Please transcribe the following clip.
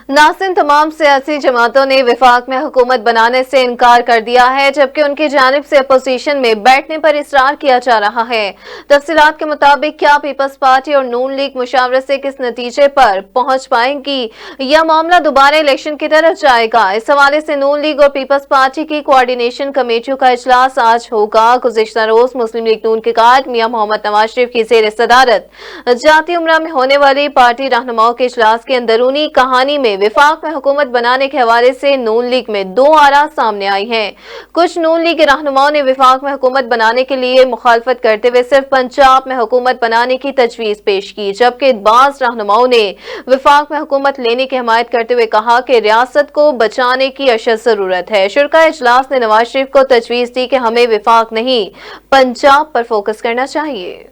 नासिन तमाम सियासी जमातों ने वफाक में हुकूमत बनाने से इनकार कर दिया है, जबकि उनकी जानिब से अपोजिशन में बैठने पर इसरार किया जा रहा है। तफसीलात के मुताबिक क्या पीपल्स पार्टी और नून लीग मुशावरत से किस नतीजे पर पहुंच पाएंगी या मामला दोबारा इलेक्शन की तरफ जाएगा। इस हवाले से नून लीग और पीपल्स पार्टी की कोऑर्डिनेशन कमेटियों का इजलास आज होगा। गुज़िश्ता रोज मुस्लिम लीग नून के कारक मियां मोहम्मद नवाज शरीफ की ज़ेर सदारत जाती उम्रा में होने वाली पार्टी रहनुमाओं के इजलास की अंदरूनी कहानी में वफाक में हुकूमत बनाने के हवाले से नून लीग में दो आरा सामने आई हैं। कुछ नून लीग के रहनुमाओं ने वफाक में हुकूमत बनाने के लिए मुखालफत करते हुए सिर्फ पंजाब में हुकूमत बनाने की तजवीज पेश की, जबकि बाज़ रहनुमाओं ने वफाक में हुकूमत लेने की हिमायत करते हुए कहा कि रियासत को बचाने की अशद जरूरत है। शुरा इजलास ने नवाज शरीफ को तजवीज दी कि हमें वफाक नहीं पंजाब पर फोकस करना चाहिए।